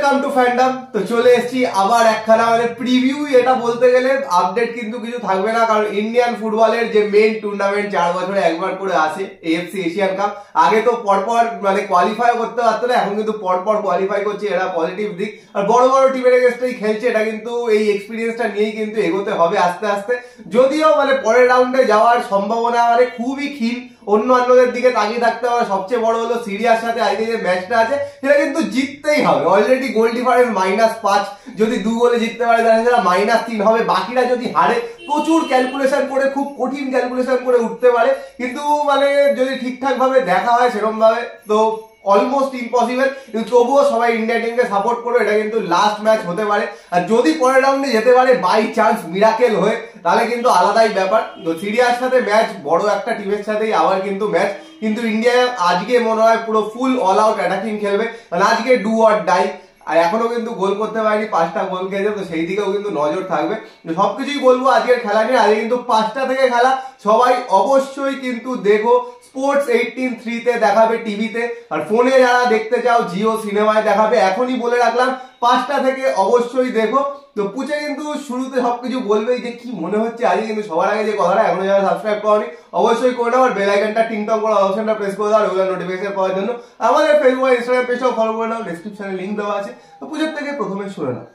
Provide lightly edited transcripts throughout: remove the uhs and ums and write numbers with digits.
Welcome to fandom. তো চলে এসেছি আবার একখানা প্রিভিউ, এটা বলতে গেলে আপডেট কিন্তু কিছু থাকবে না, কারণ ইন্ডিয়ান ফুটবলের যে মেইন টুর্নামেন্ট 4 বছরে একবার করে আসে এএফসি এশিয়ান কাপ। আগে তো পরপর কোয়ালিফাই করতে পারতো না, এখন কিন্তু পরপর কোয়ালিফাই করছে, এটা পজিটিভ দিক। আর বড় বড় টিমের এগেইনস্টেই খেলছে, এটা কিন্তু এই এক্সপিরিয়েন্সটা নিয়েই কিন্তু এগোতে হবে আস্তে আস্তে। যদিও পরের রাউন্ডে যাওয়ার সম্ভাবনা খুবই ক্ষীণ, অন্যদের দিকে তাকিয়ে থাকতে হবে। সবচেয়ে বড় হলো সিরিয়ার সাথে আজকে যে ম্যাচটা আছে সেটা কিন্তু জিততেই হবে। অলরেডি গোল ডিফারেন্স -5, যদি 2 গোলে জিততে পারে তাহলে সেটা -3 হবে। বাকিরা যদি হারে প্রচুর ক্যালকুলেশন করে, খুব কঠিন ক্যালকুলেশন করে উঠতে পারে, কিন্তু যদি ঠিকঠাক ভাবে দেখা হয় সেরকম ভাবে তো অলমোস্ট ইম্পসিবল। কিন্তু তবুও সবাই ইন্ডিয়া টিমকে সাপোর্ট করো, এটা কিন্তু লাস্ট ম্যাচ হতে পারে। আর যদি পরের রাউন্ডে যেতে পারে বাই চান্স মিরাকেল হয়ে, তাহলে কিন্তু আলাদাই ব্যাপার। তো সিরিয়ার সাথে ম্যাচ, বড় একটা টিমের সাথেই আবার কিন্তু ম্যাচ। কিন্তু ইন্ডিয়া আজকে মনে হয় পুরো ফুল অল আউট অ্যাটাকিং খেলবে, আজকে ডু অর ডাই। আর এখনো কিন্তু গোল করতে পারেনি, 5টা গোল খেয়েছে, তো সেই দিকেও কিন্তু নজর থাকবে। সবকিছুই বলবো আজকের খেলা নিয়ে। আজকে কিন্তু 5টা থেকে খেলা, সবাই অবশ্যই কিন্তু দেখো। স্পোর্টস 18-3 তে দেখাবে টিভিতে, আর ফোনে যারা দেখতে চাও জিও সিনেমায় দেখাবে। এখনই বলে রাখলাম 5টা থেকে অবশ্যই দেখো। তো পুচে কিন্তু শুরুতে সবকিছু বলবেই যে কি মনে হচ্ছে আজকে, কিন্তু সবার আগে যে কথাটা, এখনো যারা সাবস্ক্রাইব করনি অবশ্যই করে নাও, আর বেল আইকনটা টিংটং করা অপশনটা প্রেস করে দাও রেগুলার নোটিফিকেশন পাওয়ার জন্য। আমাদের ফেসবুক ইনস্টাগ্রাম পেজটাও ফলো করে নাও, ডেসক্রিপশনে লিংক দেওয়া আছে। তো পুজোর থেকে প্রথমে শুনে নাও।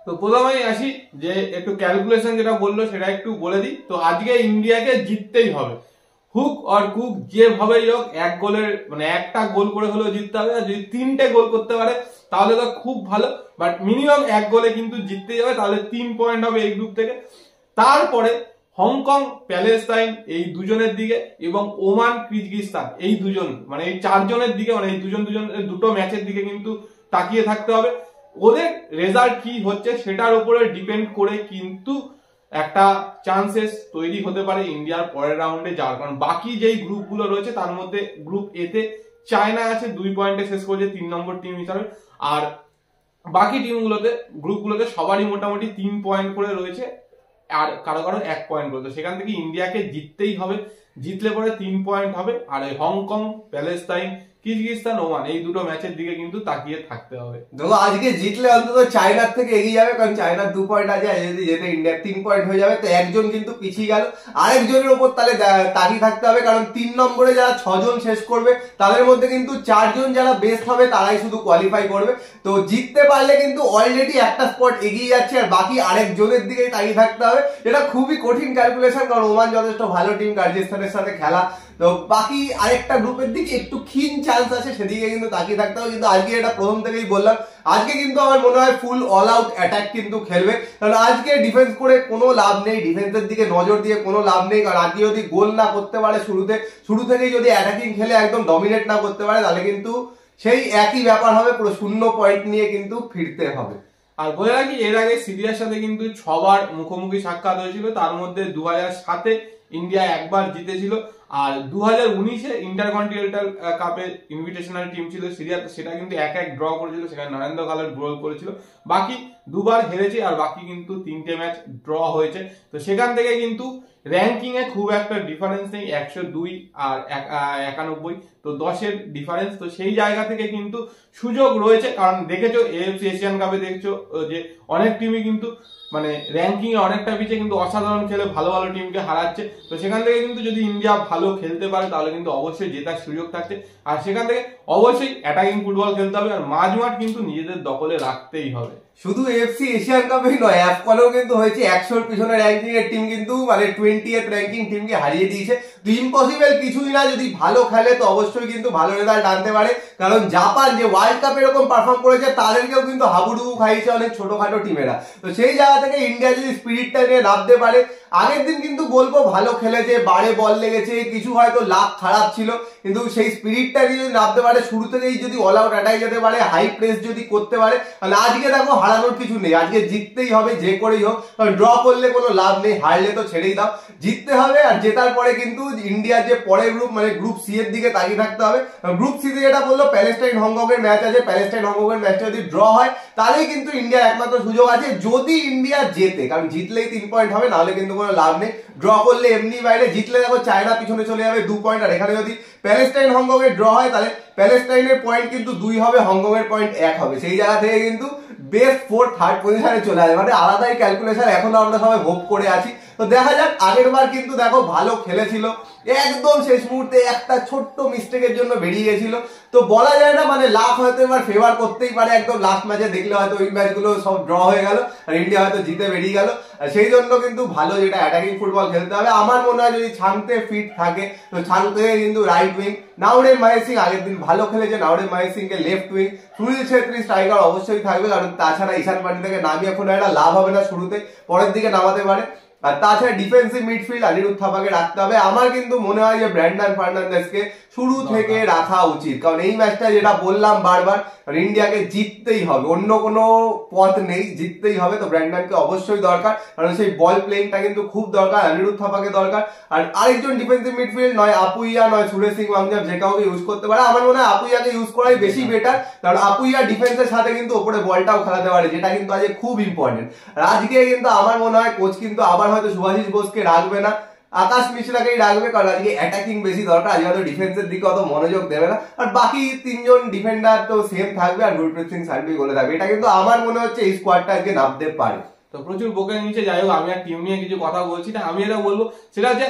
তো প্রথমেই আসি যে একটু ক্যালকুলেশন যেটা বললো সেটা একটু বলে দিই। তো আজকে ইন্ডিয়াকে জিততেই হবে, হুক আর কুক যেভাবেই হোক। এক গোলের একটা গোল করে হলেও জিততে হবে। আর যদি 3টে গোল করতে পারে তাহলে তো খুব ভালো, বাট মিনিমাম 1 গোলে কিন্তু জিততে যাবে, তাহলে 3 পয়েন্ট হবে এই গ্রুপ থেকে। তারপরে হংকং প্যালেস্তাইন এই দুজনের দিকে, এবং ওমান কিরগিজস্তান এই দুজন, এই 4 জনের দিকে, এই দুটো ম্যাচের দিকে কিন্তু তাকিয়ে থাকতে হবে। ওদের রেজাল্ট কি হচ্ছে সেটার উপরে ডিপেন্ড করে কিন্তু একটা চান্সেস তৈরি হতে পারে ইন্ডিয়ার পরের রাউন্ডে যাওয়ার। কারণ বাকি যেই গ্রুপগুলো রয়েছে তার মধ্যে গ্রুপ এ তে চায়না আছে 2 পয়েন্টে শেষ করেছে 3 নম্বর টিম হিসাবে। আর বাকি টিমগুলোতে, গ্রুপগুলোতে সবারই মোটামুটি 3 পয়েন্ট করে রয়েছে, আর কারো 1 পয়েন্ট করে। সেখান থেকে ইন্ডিয়াকে জিততেই হবে, জিতলে পরে 3 পয়েন্ট হবে। আর এই হংকং প্যালেস্তাইন কিরগিজস্তান ওমান এই দুটো ম্যাচের দিকে কিন্তু তাকিয়ে থাকতে হবে। দেখো আজকে জিতলে অন্তত চায়নার থেকে এগিয়ে যাবে, কারণ চায়নার 2 পয়েন্ট আছে, যদি যেতে ইন্ডিয়ার 3 পয়েন্ট হয়ে যাবে। তো একজন কিন্তু পিছিয়ে গেল, আরেকজনের উপর তাহলে তাকিয়ে থাকতে হবে, কারণ 3 নম্বরে যারা 6 জন শেষ করবে তাদের মধ্যে কিন্তু 4 জন যারা বেস্ট হবে তারাই শুধু কোয়ালিফাই করবে। তো জিততে পারলে কিন্তু অলরেডি একটা স্পট এগিয়ে যাচ্ছে, আর বাকি আরেকজনের দিকেই তাকিয়ে থাকতে হবে। এটা খুবই কঠিন ক্যালকুলেশন, কারণ ওমান যথেষ্ট ভালো টিম, কার্জিস্তানের সাথে খেলা। তো বাকি আরেকটা গ্রুপের দিকে একটু ক্ষীণ চান্স আছে, সেদিকে কিন্তু তাকিয়ে থাকতে হবে। কিন্তু আজকে এটা প্রথম থেকেই বললাম, আজকে কিন্তু আমার মনে হয় ফুল অল আউট অ্যাটাক কিন্তু খেলবে, কারণ আজকে ডিফেন্স করে কোনো লাভ নেই, ডিফেন্সের দিকে নজর দিয়ে কোনো লাভ নেই। কারণ আজকে যদি গোল না করতে পারে শুরু থেকেই যদি অ্যাটাকিং খেলে একদম ডমিনেট না করতে পারে, তাহলে কিন্তু সেই একই ব্যাপার হবে, পুরো 0 পয়েন্ট নিয়ে কিন্তু ফিরতে হবে। আর বলে রাখি, এর আগে সিরিয়ার সাথে কিন্তু 6 বার মুখোমুখি সাক্ষাৎ হয়েছিল, তার মধ্যে 2007-এ ইন্ডিয়া একবার জিতেছিল, আর 2019-এ ইন্টারকন্টিনেন্টাল কাপের ইনভিটেশনাল টিম ছিল সিরিয়া, সেটা কিন্তু 1-1 ড্র করেছিল, সেখানে নরেন্দ্র গালের গোল করেছিল। বাকি 2 বার হেরেছে, আর বাকি কিন্তু 3টে ম্যাচ ড্র হয়েছে। তো সেখান থেকে কিন্তু র্যাঙ্কিং এ খুব একটা ডিফারেন্স নেই, 102 আর 91, তো 10-এর ডিফারেন্স। তো সেই জায়গা থেকে কিন্তু সুযোগ রয়েছে, কারণ দেখেছো এএফসি এশিয়ান কাপে দেখছো যে অনেক টিমই কিন্তু র্যাঙ্কিং এ অনেকটা পিছিয়ে, কিন্তু অসাধারণ খেলে ভালো ভালো টিমকে হারাচ্ছে। তো সেখান থেকে কিন্তু যদি ইন্ডিয়া ভালো খেলতে পারে তাহলে কিন্তু অবশ্যই জেতার সুযোগ থাকছে। আর সেখান থেকে অবশ্যই অ্যাটাকিং ফুটবল খেলতে হবে, আর মাঝমাঠ কিন্তু নিজেদের দখলে রাখতেই হবে। শুধু এফসি এশিয়ান কাপেই নয়, অ্যাফকনেও কিন্তু হয়েছে 100-র পিছনে র্যাঙ্কিং এর টিম কিন্তু 20th র্যাঙ্কিং টিমকে হারিয়ে দিয়েছে। তো ইম্পসিবল কিছুই না, যদি ভালো খেলে তো অবশ্যই কিন্তু ভালো রেজাল্ট আনতে পারে। কারণ জাপান যে ওয়ার্ল্ড কাপ এরকম পারফর্ম করেছে, তাদেরকেও কিন্তু হাবুডুবু খাইছে অনেক ছোটখাটো টিমেরা। তো সেই জায়গা থেকে ইন্ডিয়া যদি স্পিরিটটা নিয়ে নামতে পারে, আগের দিন কিন্তু বলবো ভালো খেলেছে, বারে বল লেগেছে, কিছু হয়তো লাক খারাপ ছিল, কিন্তু সেই স্পিরিটটা নিয়ে যদি নামতে পারে, শুরু থেকেই যদি অল আউট অ্যাটাক যেতে পারে, হাই প্রেস যদি করতে পারে, তাহলে আজকে দেখো হারানোর কিছু নেই, আজকে জিততেই হবে যে করেই হোক। ড্র করলে কোনো লাভ নেই, হারলে তো ছেড়েই দাও, জিততে হবে। আর জেতার পরে কিন্তু ইন্ডিয়ার যে পরের গ্রুপ গ্রুপ সি এর দিকে তাকিয়ে থাকতে হবে। গ্রুপ সি তে যেটা বললো প্যালেস্টাইন হংকং এর ম্যাচ আছে, প্যালেস্টাইন হংকং এর ম্যাচটা যদি ড্র হয় তাহলেই কিন্তু ইন্ডিয়ার একমাত্র সুযোগ আছে, যদি ইন্ডিয়া জেতে, কারণ জিতলেই 3 পয়েন্ট হবে, নাহলে কিন্তু কোনো লাভ নেই। ড্র করলে এমনি বাইরে, জিতলে দেখো চায়না পিছনে চলে যাবে 2 পয়েন্ট। আর এখানে যদি প্যালেস্টাইন হংকং এর ড্র হয় তাহলে প্যালেস্টাইনের পয়েন্ট কিন্তু 2 হবে, হংকং এর পয়েন্ট 1 হবে। সেই জায়গা থেকে কিন্তু বেস্ট 4 থার্ড পজিশনে চলে আসে, মানে আলাদাই ক্যালকুলেশন এখনো আমরা সবাই হোপ করে আছি। তো দেখা যাক, আগের বার কিন্তু দেখো ভালো খেলেছিল, একদম শেষ মুহূর্তে একটা ছোট্ট মিস্টেকের জন্য বেরিয়ে গেছিল। তো বলা যায় না, মানে লাখ হয়তো এবার ফেভার করতেই পারে। একদম লাস্ট ম্যাচে দেখলে হয়তো ওই ম্যাচগুলো সব ড্র হয়ে গেল আর ইন্ডিয়া হয়তো জিতে বেরিয়ে গেল। সেই জন্য কিন্তু ভালো যেটা অ্যাটাকিং ফুটবল খেলতে হবে। আমার মনে হয় যদি ছাংতে ফিট থাকে তো ছাংতে কিন্তু রাইট উইং, নাওরেম মহেশ সিং আগের দিন ভালো খেলেছে, নাওরেম মহেশ সিং কে left wing, Sunil Chhetri striker অবশ্যই থাকবে, কারণ তাছাড়া ঈশান পান্ডিয়াকে নামিয়ে কোনো একটা লাভ হবে না, শুরুতে পরের দিকে নামাতে পারে। আর তাছাড়া ডিফেন্সিভ মিডফিল্ড অনিরুদ্ধ থাপাকে রাখতে হবে। আমার কিন্তু মনে হয় যে ব্র্যান্ডন ফার্নান্দেজকে শুরু থেকে রাখা উচিত, কারণ এই ম্যাচটা যেটা বললাম বারবার, ইন্ডিয়াকে জিততেই হবে, অন্য কোনো পথ নেই, জিততেই হবে। তো ব্র্যান্ডনকে অবশ্যই দরকার, কারণ সেই বল প্লেইংটা কিন্তু খুব দরকার। অনিরুদ্ধ থাপাকে দরকার, আর আরেকজন ডিফেন্সিভ মিডফিল্ড নয় আপুইয়া নয় সুরেশ সিং ওয়াংজাব, যে কাউকে ইউজ করতে পারে। আমার মনে হয় আপুইয়াকে ইউজ করাই বেশি বেটার, কারণ আপুইয়া ডিফেন্সের সাথে কিন্তু ওপরে বলটাও খেলাতে পারে, যেটা কিন্তু আজকে খুব ইম্পর্টেন্ট। আর আজকে কিন্তু আমার মনে হয় কোচ কিন্তু আবার হয়তো শুভাশিস বোসকে রাখবে না, আকাশ মিশ্রাকেই রাখবে, কারণ আজকে অ্যাটাকিং বেশি দরকার, আজকে হয়তো ডিফেন্সের দিকে অত মনোযোগ দেবে না। আর বাকি 3 জন ডিফেন্ডার তো সেম থাকবে, আর গুরপ্রীত সিং সার্ভি গোলে থাকবে। এটা কিন্তু আমার মনে হচ্ছে এই স্কোয়াডটা আজকে নামতে পারে। তো প্রচুর বোকা নিচে, যাই হোক আমি আর টিম নিয়ে কিছু কথা বলছি না। আমি এটা বলবো সেটা হচ্ছে,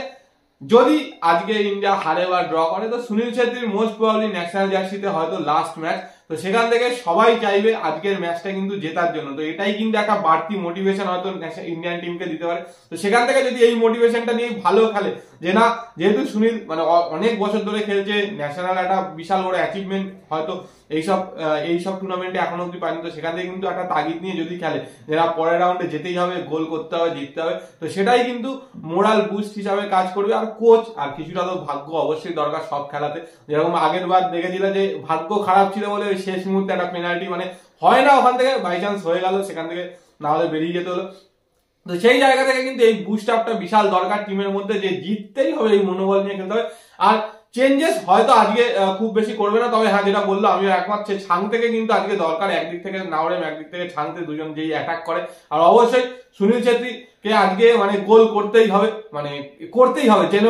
যদি আজকে ইন্ডিয়া হারে বা ড্র করে তো সুনীল ছেত্রীর মোস্ট প্রবাবলি ন্যাশনাল জার্সিতে হয়তো লাস্ট ম্যাচ, তো সেখান থেকে সবাই চাইবে আজকের ম্যাচটা কিন্তু জেতার জন্য। তো এটাই কিন্তু একটা বাড়তি মোটিভেশন হয়তো ইন্ডিয়ান টিমকে দিতে পারে। তো সেখান থেকে যদি এই মোটিভেশনটা নিয়ে ভালো খেলে, যে না যেহেতু সুনীল মানে অনেক বছর ধরে খেলছে, ন্যাশনাল একটা বিশাল বড় অ্যাচিভমেন্ট, হয়তো এইসব টুর্নামেন্টে এখনো অব্দি পায়নি, তো সেখান থেকে কিন্তু একটা তাগিদ নিয়ে যদি খেলে যে না পরের রাউন্ডে যেতেই হবে, গোল করতে হবে, জিততে হবে, তো সেটাই কিন্তু মোরাল বুস্ট হিসাবে কাজ করবে। আর কোচ আর কিছুটা তো ভাগ্য অবশ্যই দরকার সব খেলাতে। যেরকম আগের বার দেখেছিল যে ভাগ্য খারাপ ছিল বলে শেষ মুহূর্তে একটা পেনাল্টি মানে হয় না, ওখান থেকে বাই চান্স হয়ে গেল, সেখান থেকে না হলে বেরিয়ে যেতে হলো। তো সেই জায়গা থেকে কিন্তু এই বুস্ট আপটা বিশাল দরকার টিমের মধ্যে, যে জিততেই হবে, এই মনোবল নিয়ে খেলতে হবে। আর চেঞ্জেস হয়তো আজকে খুব বেশি করবে না, তবে হ্যাঁ যেটা বললো আমিও একমত, ছাং থেকে কিন্তু আজকে দরকার, একদিক থেকে নাওরেম একদিক থেকে ছাংতে, দুজন যেই অ্যাটাক করে। আর অবশ্যই সুনীল ছেত্রীকে আজকে মানে গোল করতেই হবে, মানে করতেই হবে, যেন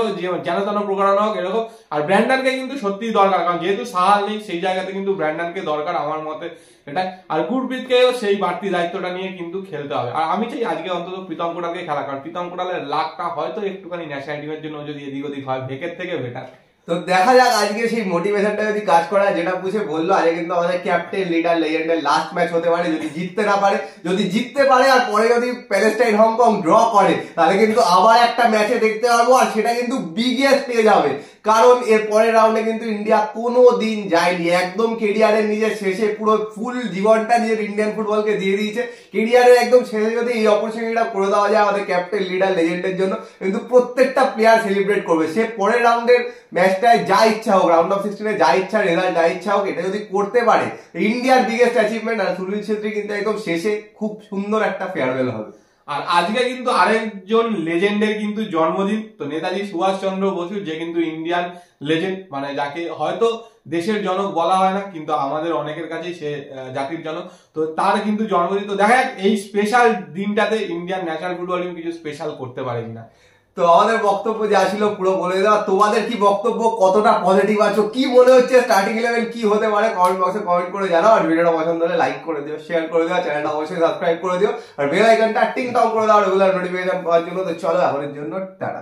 তেন প্রকারণ হোক এরকম। আর ব্র্যান্ডনকে কিন্তু সত্যিই দরকার, কারণ যেহেতু সাহাল নেই সেই জায়গাতে কিন্তু ব্র্যান্ডনকে দরকার আমার মতে এটাই। আর গুরপ্রীতকেও সেই বাড়তি দায়িত্বটা নিয়ে কিন্তু খেলতে হবে। আর আমি চাই আজকে অন্তত প্রীতম কোটালকে খেলা, কারণ প্রীতম কোটালের লাখটা হয়তো একটুখানি ন্যাশনাল টিমের জন্য যদি এদিক ওদিক হয়, ভেকের থেকে বেটার। তো দেখা যাক আজকে সেই মোটিভেশনটা যদি কাজ করা, যেটা বুঝে বললো আজকে কিন্তু আমাদের ক্যাপ্টেন লিডার লেজেন্ডের লাস্ট ম্যাচ হতে পারে, যদি জিততে না পারে, যদি জিততে পারে আর পরে যদি প্যালেস্টাইন হংকং ড্র করে, তাহলে কিন্তু আবার একটা ম্যাচে দেখতে পারবো, আর সেটা কিন্তু বিগেস্ট পেয়ে যাবে। কারণ এর পরের রাউন্ডে কিন্তু ইন্ডিয়া কোনো দিন যায়নি, একদম কেরিয়ারের নিজের শেষে পুরো ফুল জীবনটা নিজের ইন্ডিয়ান ফুটবলকে দিয়ে দিয়েছে। কেরিয়ারের একদম শেষে যদি এই অপরচুনিটিটা করে দেওয়া যায় আমাদের ক্যাপ্টেন লিডার লেজেন্ডের জন্য, কিন্তু প্রত্যেকটা প্লেয়ার সেলিব্রেট করবে। সে পরের রাউন্ডের ম্যাচটায় যা ইচ্ছা হোক, রাউন্ড অফ 16 যা ইচ্ছা রেজাল্ট যা ইচ্ছা হোক, এটা যদি করতে পারে ইন্ডিয়ার বিগেস্ট অ্যাচিভমেন্ট। আর সুনীল ছেত্রী কিন্তু একদম শেষে খুব সুন্দর একটা ফেয়ারওয়েল হবে। আর আজকে কিন্তু আরেকজন লেজেন্ডের কিন্তু জন্মদিন, তো নেতাজি সুভাষচন্দ্র বসু, যে কিন্তু ইন্ডিয়ান লেজেন্ড, মানে যাকে হয়তো দেশের জনক বলা হয় না, কিন্তু আমাদের অনেকের কাছে সে জাতির জনক। তো তার কিন্তু জন্মদিন, তো দেখা যাক এই স্পেশাল দিনটাতে ইন্ডিয়ান ন্যাশনাল ফুটবল টিম কিছু স্পেশাল করতে পারে কিনা। তো আমাদের বক্তব্য যা ছিল পুরো বলে দেওয়া। তোমাদের কি বক্তব্য, কতটা পজিটিভ আছো, কি মনে হচ্ছে স্টার্টিং 11 কি হতে পারে, কমেন্ট বক্সে কমেন্ট করে জানাও। আর ভিডিওটা পছন্দ হলে লাইক করে দিও, শেয়ার করে দিও, চ্যানেলটা অবশ্যই সাবস্ক্রাইব করে দিও, আর বেল আইকনটা টিং টং করে দাও রেগুলার নোটিফিকেশন পাওয়ার জন্য। তো চলো এখনের জন্য টাটা।